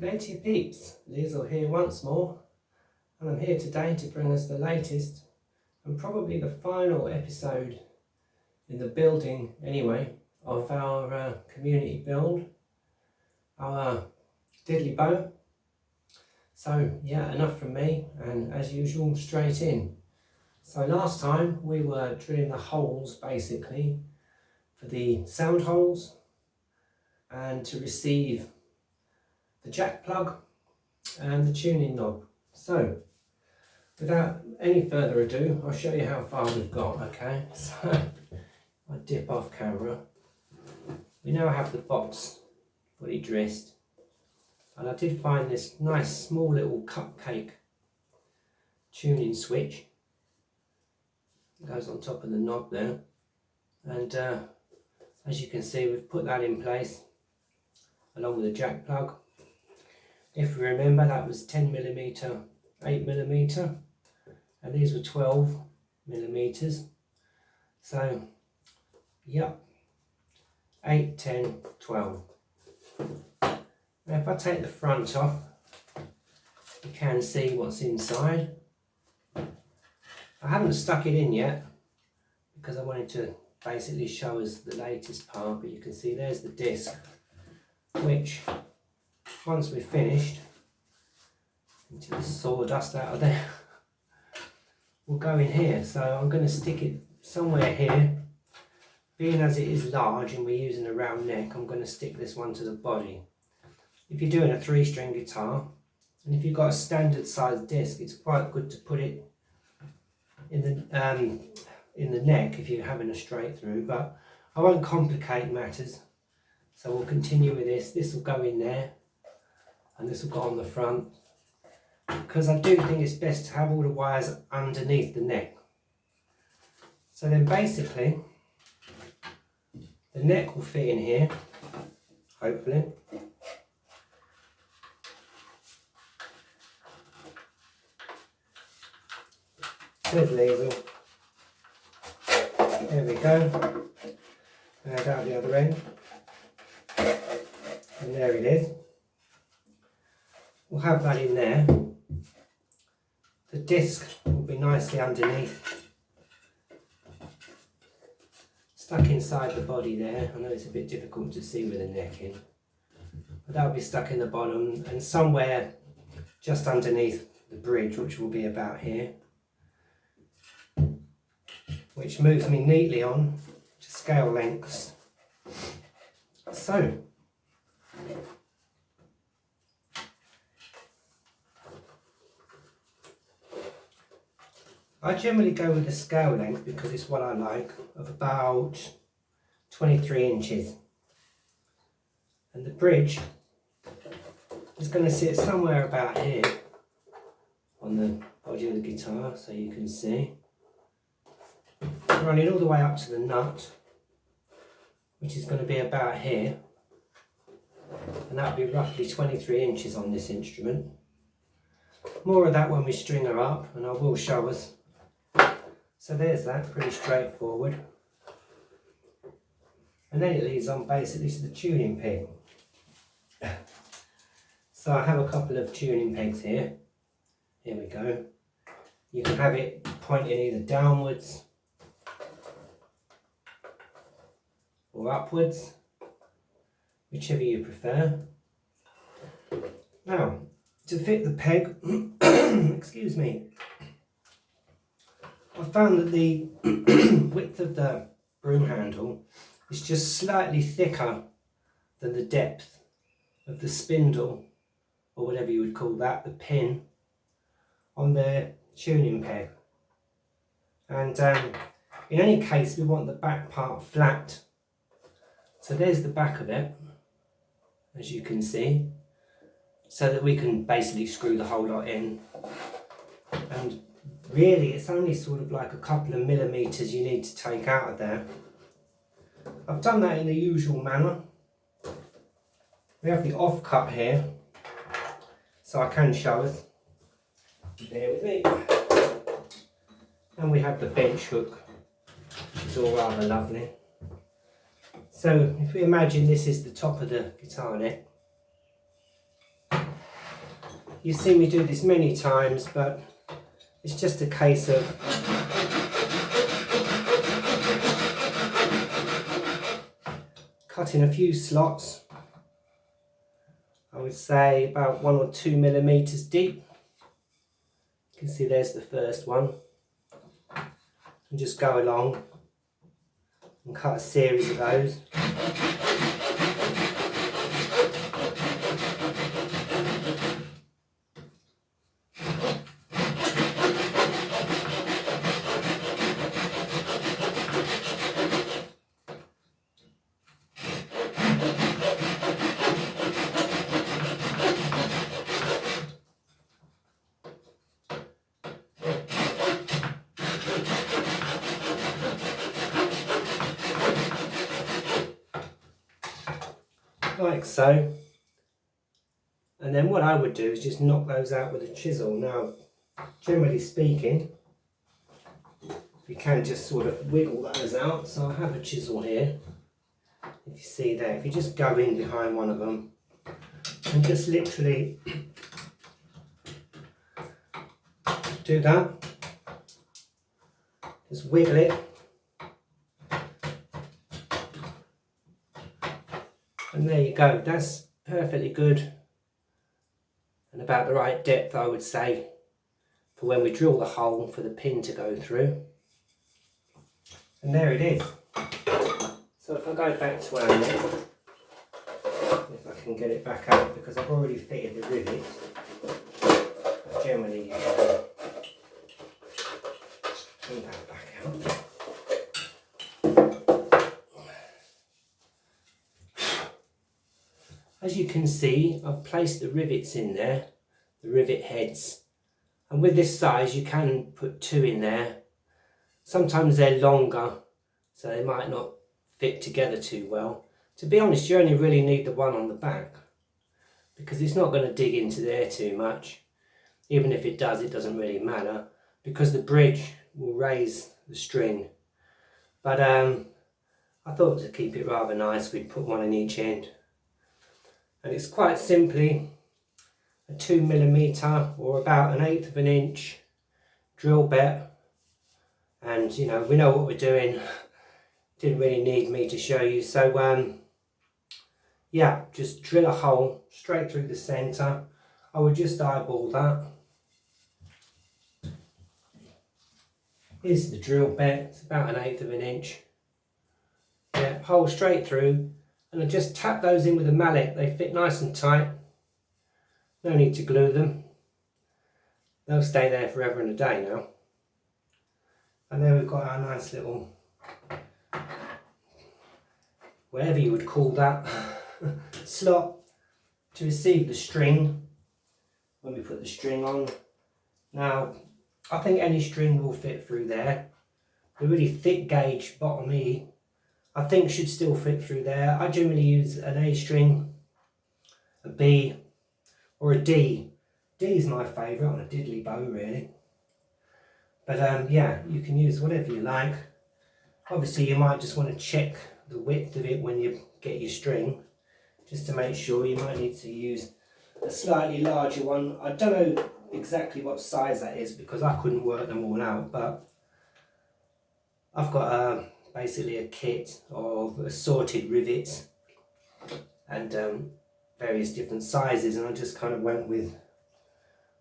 G'day to you peeps, Lizzle here once more, and I'm here today to bring us the latest and probably the final episode in the building anyway of our community build, our Diddley Bow. So yeah, enough from me, and as usual straight in. So last time we were drilling the holes basically for the sound holes and to receive the jack plug and the tuning knob. So without any further ado, I'll show you how far we've got. Okay, so I dip off camera. We now have the box fully dressed, and I did find this nice small little cupcake tuning switch. It goes on top of the knob there, and as you can see, we've put that in place along with the jack plug. If you remember, that was 10mm, 8mm, and these were 12mm. So, yep, 8, 10, 12. Now if I take the front off, you can see what's inside. I haven't stuck it in yet because I wanted to basically show us the latest part, but you can see there's the disc, which once we're finished, into the sawdust out of there, will go in here. So I'm going to stick it somewhere here. Being as it is large and we're using a round neck, I'm going to stick this one to the body. If you're doing a 3-string guitar, and if you've got a standard size disc, it's quite good to put it in the neck if you're having a straight through, but I won't complicate matters. So we'll continue with this. This will go in there, and this will go on the front, because I do think it's best to have all the wires underneath the neck. So then basically the neck will fit in here, hopefully. There's Lizzle. There we go. And out the other end. And there it is. We'll have that in there. The disc will be nicely underneath, stuck inside the body there. I know it's a bit difficult to see with the neck in, but that'll be stuck in the bottom and somewhere just underneath the bridge, which will be about here, which moves me neatly on to scale lengths. So I generally go with a scale length because it's what I like, of about 23 inches. And the bridge is going to sit somewhere about here on the body of the guitar, so you can see. Running all the way up to the nut, which is going to be about here. And that'll be roughly 23 inches on this instrument. More of that when we string her up, and I will show us. So there's that, pretty straightforward. And then it leads on basically to the tuning peg. So I have a couple of tuning pegs here. Here we go. You can have it pointing either downwards or upwards, whichever you prefer. Now, to fit the peg, excuse me, I found that the width of the broom handle is just slightly thicker than the depth of the spindle, or whatever you would call that, the pin, on the tuning peg. And in any case, we want the back part flat. So there's the back of it, as you can see, so that we can basically screw the whole lot in. And really, it's only sort of like a couple of millimeters you need to take out of there. I've done that in the usual manner. We have the offcut here, so I can show us. Bear with me. And we have the bench hook, which is all rather lovely. So if we imagine this is the top of the guitar neck, you've seen me do this many times, but it's just a case of cutting a few slots. I would say about 1 or 2 millimeters deep. You can see there's the first one. And just go along and cut a series of those. Like so. And then what I would do is just knock those out with a chisel. Now, generally speaking, you can just sort of wiggle those out. So I have a chisel here. If you see there, if you just go in behind one of them and just literally do that, just wiggle it. And there you go, that's perfectly good and about the right depth, I would say, for when we drill the hole for the pin to go through. And there it is. So if I go back to our net, if I can get it back out, because I've already fitted the rivets, but generally you can pull that back out. As you can see, I've placed the rivets in there, the rivet heads, and with this size you can put 2 in there. Sometimes they're longer, so they might not fit together too well. To be honest, you only really need the one on the back, because it's not going to dig into there too much. Even if it does, it doesn't really matter, because the bridge will raise the string. But I thought to keep it rather nice, we'd put one in each end. And it's quite simply a 2 millimeter or about 1/8 of an inch drill bit. And you know, we know what we're doing. Didn't really need me to show you. So yeah, just drill a hole straight through the center. I would just eyeball that. Here's the drill bit, it's about 1/8 of an inch. Yeah, hole straight through. And I just tap those in with a mallet. They fit nice and tight. No need to glue them. They'll stay there forever and a day now. And there we've got our nice little, whatever you would call that, slot to receive the string when we put the string on. Now, I think any string will fit through there. The really thick gauge bottom E, I think should still fit through there. I generally use an A string, a B, or a D. D is my favourite on a Diddley Bow, really. But yeah, you can use whatever you like. Obviously you might just want to check the width of it when you get your string, just to make sure. You might need to use a slightly larger one. I don't know exactly what size that is, because I couldn't work them all out, but I've got basically a kit of assorted rivets and various different sizes, and I just kind of went with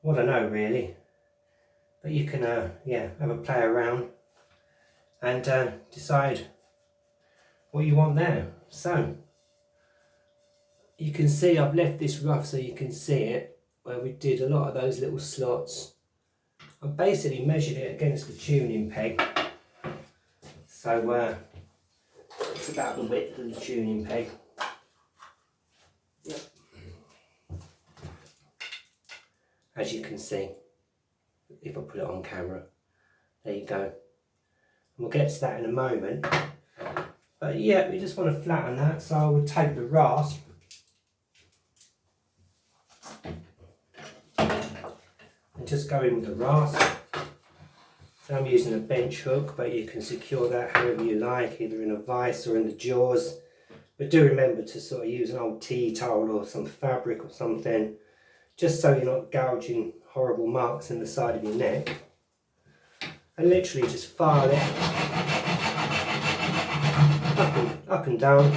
what I know, really. But you can yeah, have a play around and decide what you want there. So you can see I've left this rough so you can see it, where we did a lot of those little slots. I basically measured it against the tuning peg. So it's about the width of the tuning peg. Yep. As you can see, if I put it on camera, there you go. And we'll get to that in a moment. But yeah, we just want to flatten that, so I would take the rasp and just go in with the rasp. So I'm using a bench hook, but you can secure that however you like, either in a vise or in the jaws. But do remember to sort of use an old tea towel or some fabric or something, just so you're not gouging horrible marks in the side of your neck. And literally just file it up and down.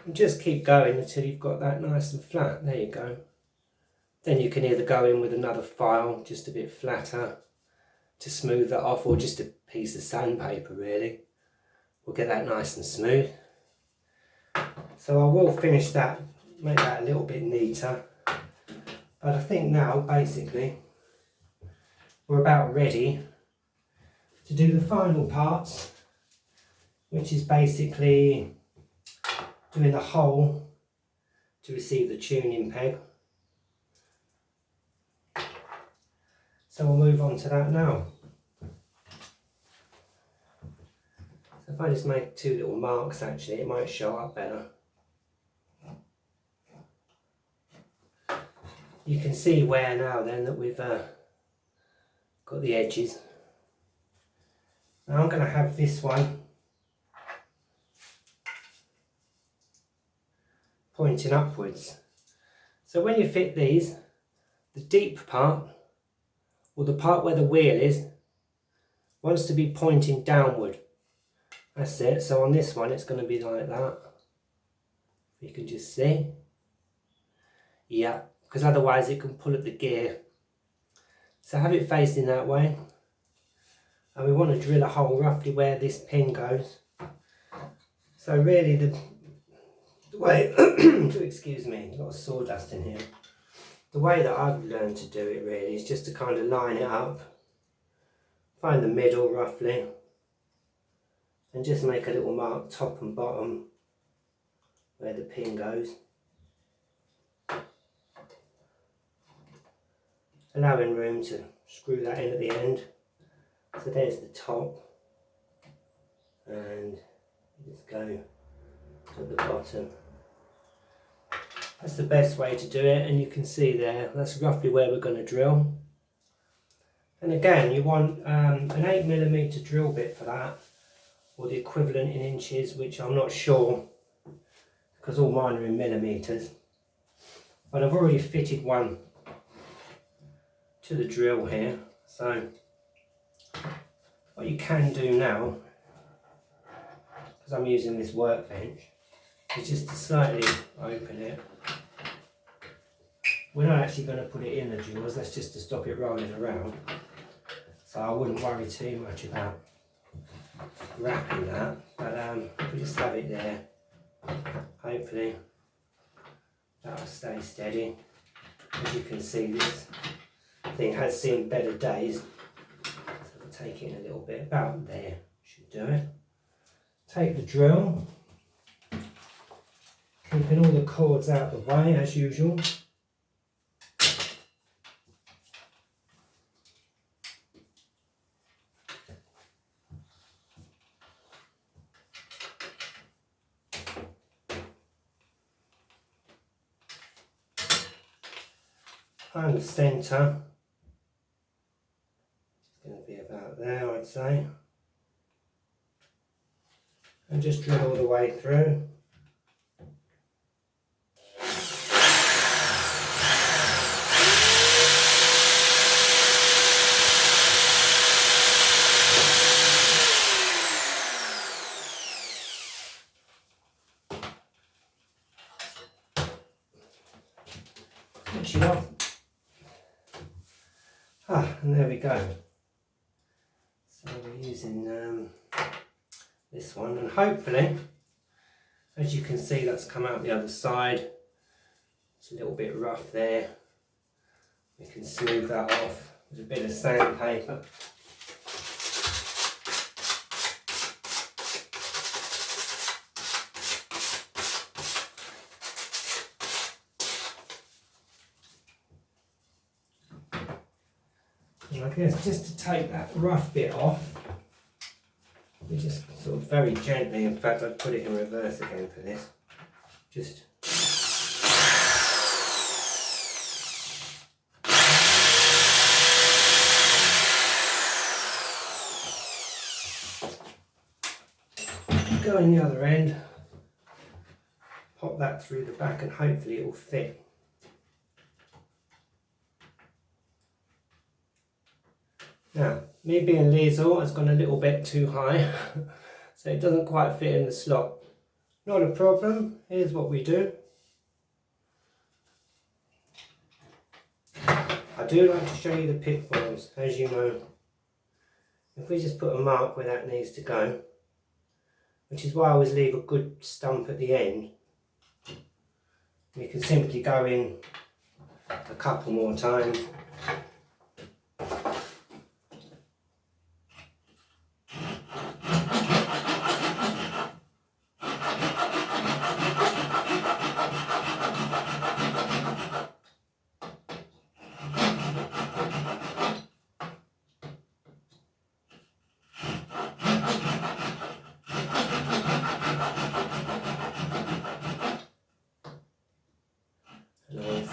And just keep going until you've got that nice and flat. There you go. Then you can either go in with another file just a bit flatter to smooth that off, or just a piece of sandpaper really. We'll get that nice and smooth. So I will finish that, make that a little bit neater. But I think now basically we're about ready to do the final parts, which is basically doing the hole to receive the tuning peg. So we'll move on to that now. So if I just make two little marks, actually it might show up better. You can see where now then that we've got the edges. Now I'm going to have this one pointing upwards. So when you fit these, the deep part, or the part where the wheel is, wants to be pointing downward. That's it. So on this one it's going to be like that. You can just see. Yeah, because otherwise it can pull up the gear. So have it facing that way. And we want to drill a hole roughly where this pin goes. So really the way, excuse me, a lot of sawdust in here. The way that I've learned to do it really is just to kind of line it up, find the middle roughly, and just make a little mark top and bottom where the pin goes. Allowing room to screw that in at the end. So there's the top, and just go to the bottom. That's the best way to do it, and you can see there, that's roughly where we're going to drill. And again, you want an 8mm drill bit for that, or the equivalent in inches, which I'm not sure, because all mine are in millimeters. But I've already fitted one to the drill here, so what you can do now, because I'm using this workbench, is just to slightly open it. We're not actually going to put it in the drills, that's just to stop it rolling around. So I wouldn't worry too much about wrapping that, but we just have it there. Hopefully that'll stay steady. As you can see, this thing has seen better days. So we'll take it in a little bit, about there, should do it. Take the drill, keeping all the cords out of the way as usual. And the centre, it's going to be about there, I'd say. And just drill all the way through. Switch it off. And there we go. So we're using this one, and hopefully As you can see, that's come out the other side. It's a little bit rough there. We can smooth that off with a bit of sandpaper. And I guess just to take that rough bit off, we just sort of very gently, in fact I'd put it in reverse again for this, just go in the other end, pop that through the back and hopefully it will fit. Now, me being Liesel has gone a little bit too high, so it doesn't quite fit in the slot. Not a problem, here's what we do. I do like to show you the pitfalls, as you know. If we just put a mark where that needs to go, which is why I always leave a good stump at the end, we can simply go in a couple more times.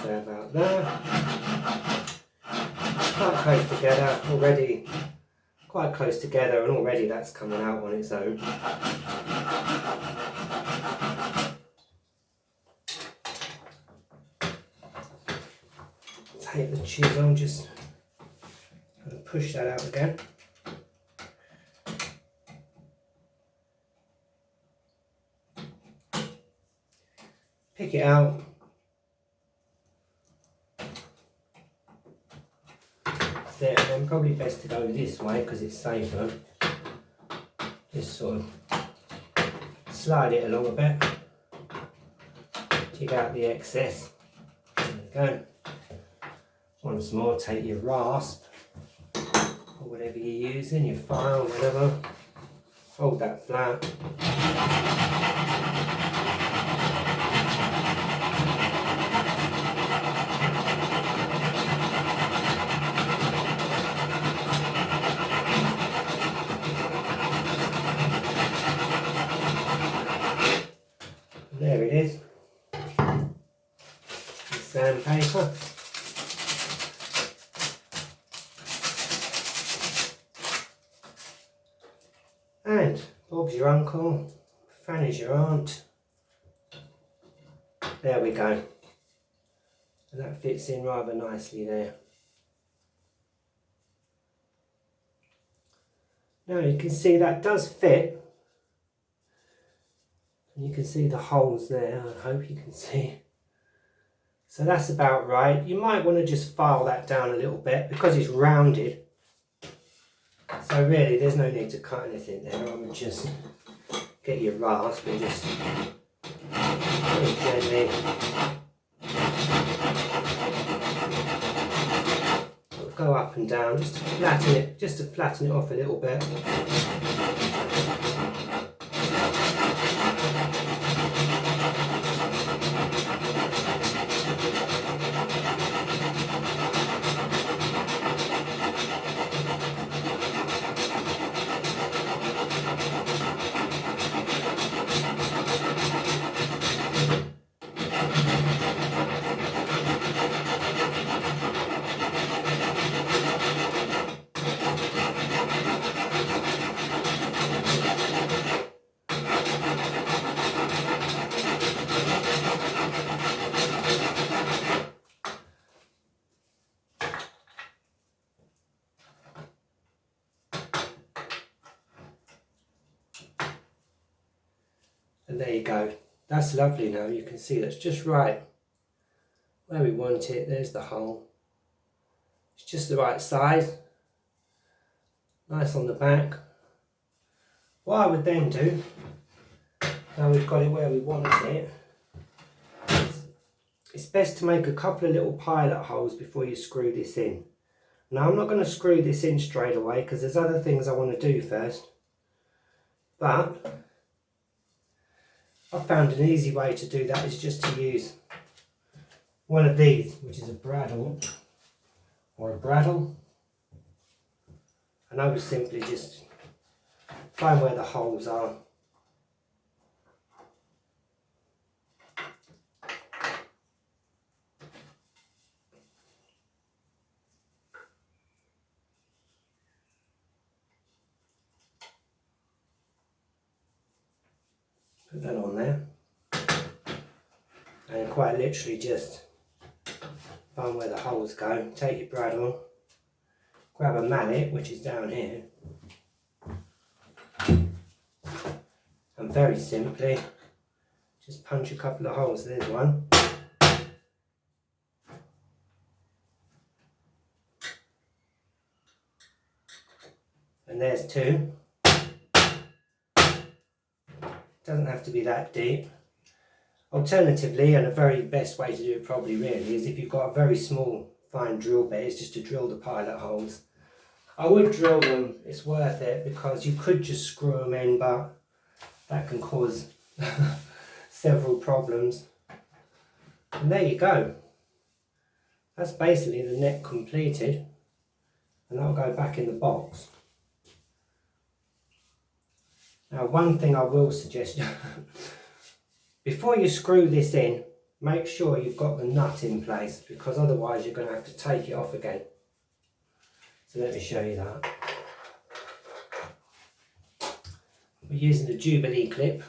About there, quite close together already, quite close together, and already that's coming out on its own. Take the chisel and just push that out again. Pick it out. There, and then probably best to go this way because it's safer. Just sort of slide it along a bit, dig out the excess. There we go. Once more, take your rasp or whatever you're using, your file, whatever. Hold that flat. There it is, the sandpaper. And Bob's your uncle, Fanny's your aunt. There we go. And that fits in rather nicely there. Now you can see that does fit. And you can see the holes there, I hope you can see. So that's about right. You might want to just file that down a little bit because it's rounded. So really there's no need to cut anything there. I would just get your rasp and just very gently go up and down just to flatten it off a little bit. And there you go. That's lovely now. You can see that's just right where we want it. There's the hole. It's just the right size. Nice on the back. What I would then do Now we've got it where we want it, it's best to make a couple of little pilot holes before you screw this in. Now I'm not going to screw this in straight away because there's other things I want to do first, but I found an easy way to do that is just to use one of these, which is a bradawl or a bradawl, and I would simply just find where the holes are. Put that on there, and quite literally just find where the holes go. Take your bradawl, grab a mallet, which is down here, and very simply just punch a couple of holes. There's one, and there's two. Doesn't have to be that deep. Alternatively, and the very best way to do it probably really is if you've got a very small fine drill bit, is just to drill the pilot holes. I would drill them, it's worth it, because you could just screw them in, but that can cause several problems. And there you go. That's basically the neck completed, and that'll go back in the box. Now, one thing I will suggest, before you screw this in, make sure you've got the nut in place, because otherwise you're going to have to take it off again. So let me show you that. We're using the Jubilee clip,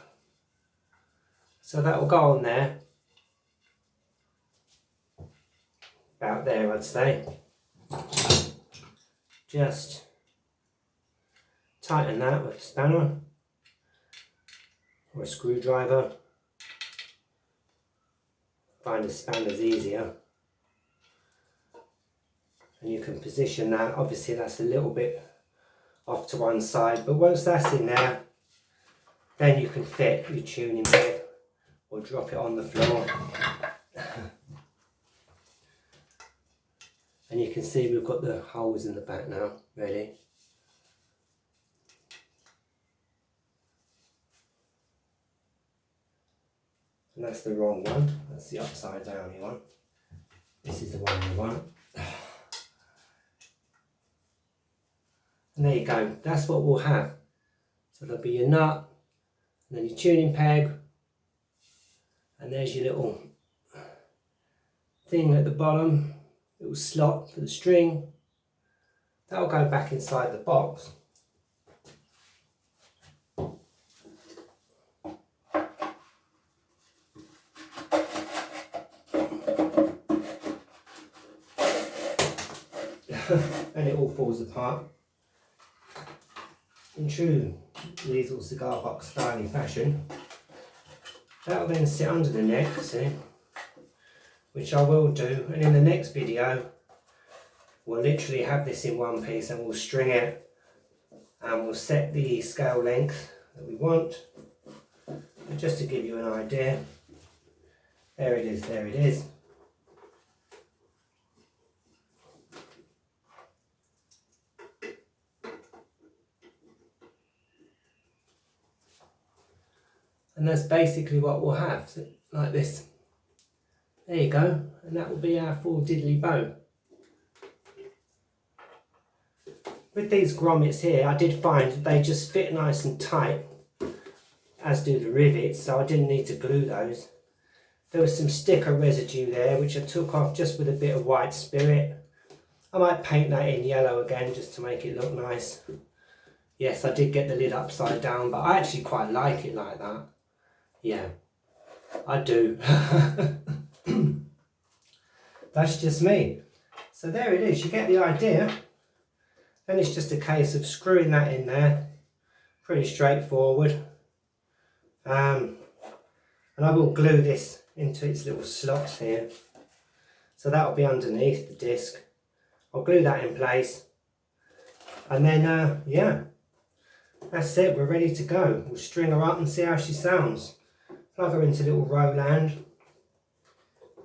so that will go on there, about there I'd say. Just tighten that with a spanner or a screwdriver. Find a spanner's easier, and you can position that. Obviously that's a little bit off to one side, but once that's in there, then you can fit your tuning peg or drop it on the floor. And you can see we've got the holes in the back now ready. And that's the wrong one, that's the upside down one. This is the one we want. And there you go, that's what we'll have. So there'll be your nut, and then your tuning peg, and there's your little thing at the bottom, little slot for the string. That'll go back inside the box. And it all falls apart in true Liesl cigar box styling fashion. That'll then sit under the neck, see, which I will do, and in the next video we'll literally have this in one piece and we'll string it and we'll set the scale length that we want. And just to give you an idea, there it is, there it is. And that's basically what we'll have, so, like this. There you go, and that will be our full Diddley Bow. With these grommets here, I did find they just fit nice and tight, as do the rivets, so I didn't need to glue those. There was some sticker residue there, which I took off just with a bit of white spirit. I might paint that in yellow again, just to make it look nice. Yes, I did get the lid upside down, but I actually quite like it like that. Yeah, I do. That's just me. So there it is, you get the idea. Then it's just a case of screwing that in there. Pretty straightforward. And I will glue this into its little slots here. So that will be underneath the disc. I'll glue that in place. And then, yeah, That's it, we're ready to go. We'll string her up and see how she sounds. Plug her into little Roland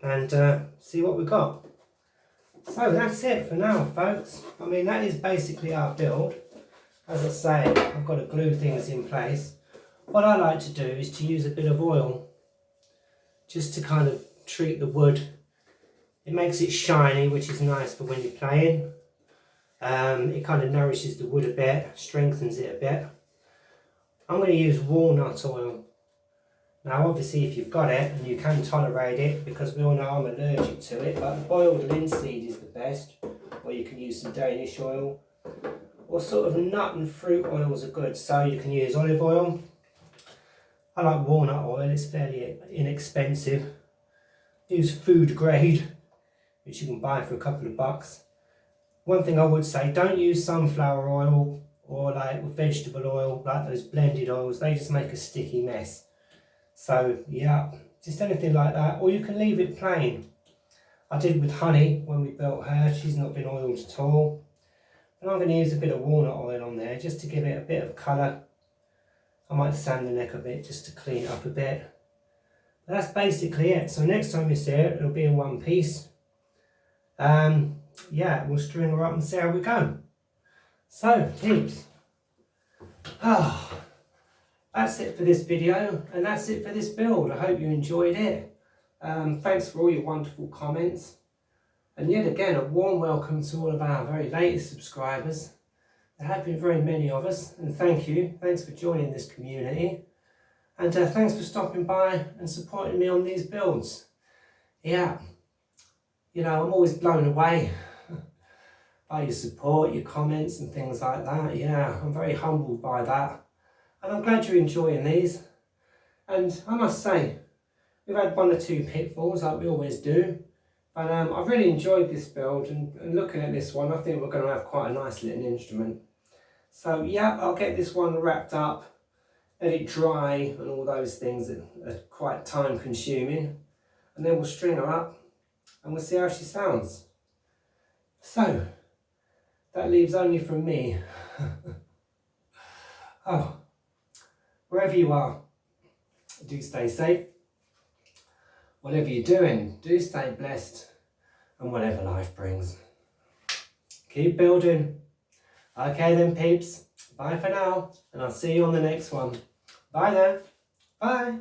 and see what we got. So that's it for now, folks. I mean, that is basically our build. As I say, I've got to glue things in place. What I like to do is to use a bit of oil just to kind of treat the wood. It makes it shiny, which is nice for when you're playing. It kind of nourishes the wood a bit, strengthens it a bit. I'm going to use walnut oil. Now obviously if you've got it and you can tolerate it, because we all know I'm allergic to it, but boiled linseed is the best, or you can use some Danish oil, or sort of nut and fruit oils are good, so you can use olive oil. I like walnut oil, it's fairly inexpensive. Use food grade, which you can buy for a couple of bucks. One thing I would say, don't use sunflower oil or like vegetable oil, like those blended oils, they just make a sticky mess. So yeah, just anything like that, or you can leave it plain. I did with Honey when we built her, she's not been oiled at all. And I'm going to use a bit of walnut oil on there just to give it a bit of colour. I might sand the neck a bit just to clean it up a bit. But that's basically it. So next time you see it, it'll be in one piece. Yeah, we'll string her up and see how we go. So, peeps. That's it for this video, and that's it for this build. I hope you enjoyed it. Thanks for all your wonderful comments. And yet again, a warm welcome to all of our very latest subscribers. There have been very many of us, and thank you. Thanks for joining this community. And thanks for stopping by and supporting me on these builds. Yeah, you know, I'm always blown away by your support, your comments and things like that. Yeah, I'm very humbled by that. And I'm glad you're enjoying these. And I must say, we've had one or two pitfalls like we always do. But I've really enjoyed this build, and looking at this one, I think we're going to have quite a nice little instrument. So yeah, I'll get this one wrapped up, let it dry and all those things that are quite time consuming. And then we'll string her up and we'll see how she sounds. So, that leaves only from me. Oh, wherever you are, do stay safe. Whatever you're doing, do stay blessed. And whatever life brings, keep building. Okay then, peeps. Bye for now. And I'll see you on the next one. Bye now. Bye.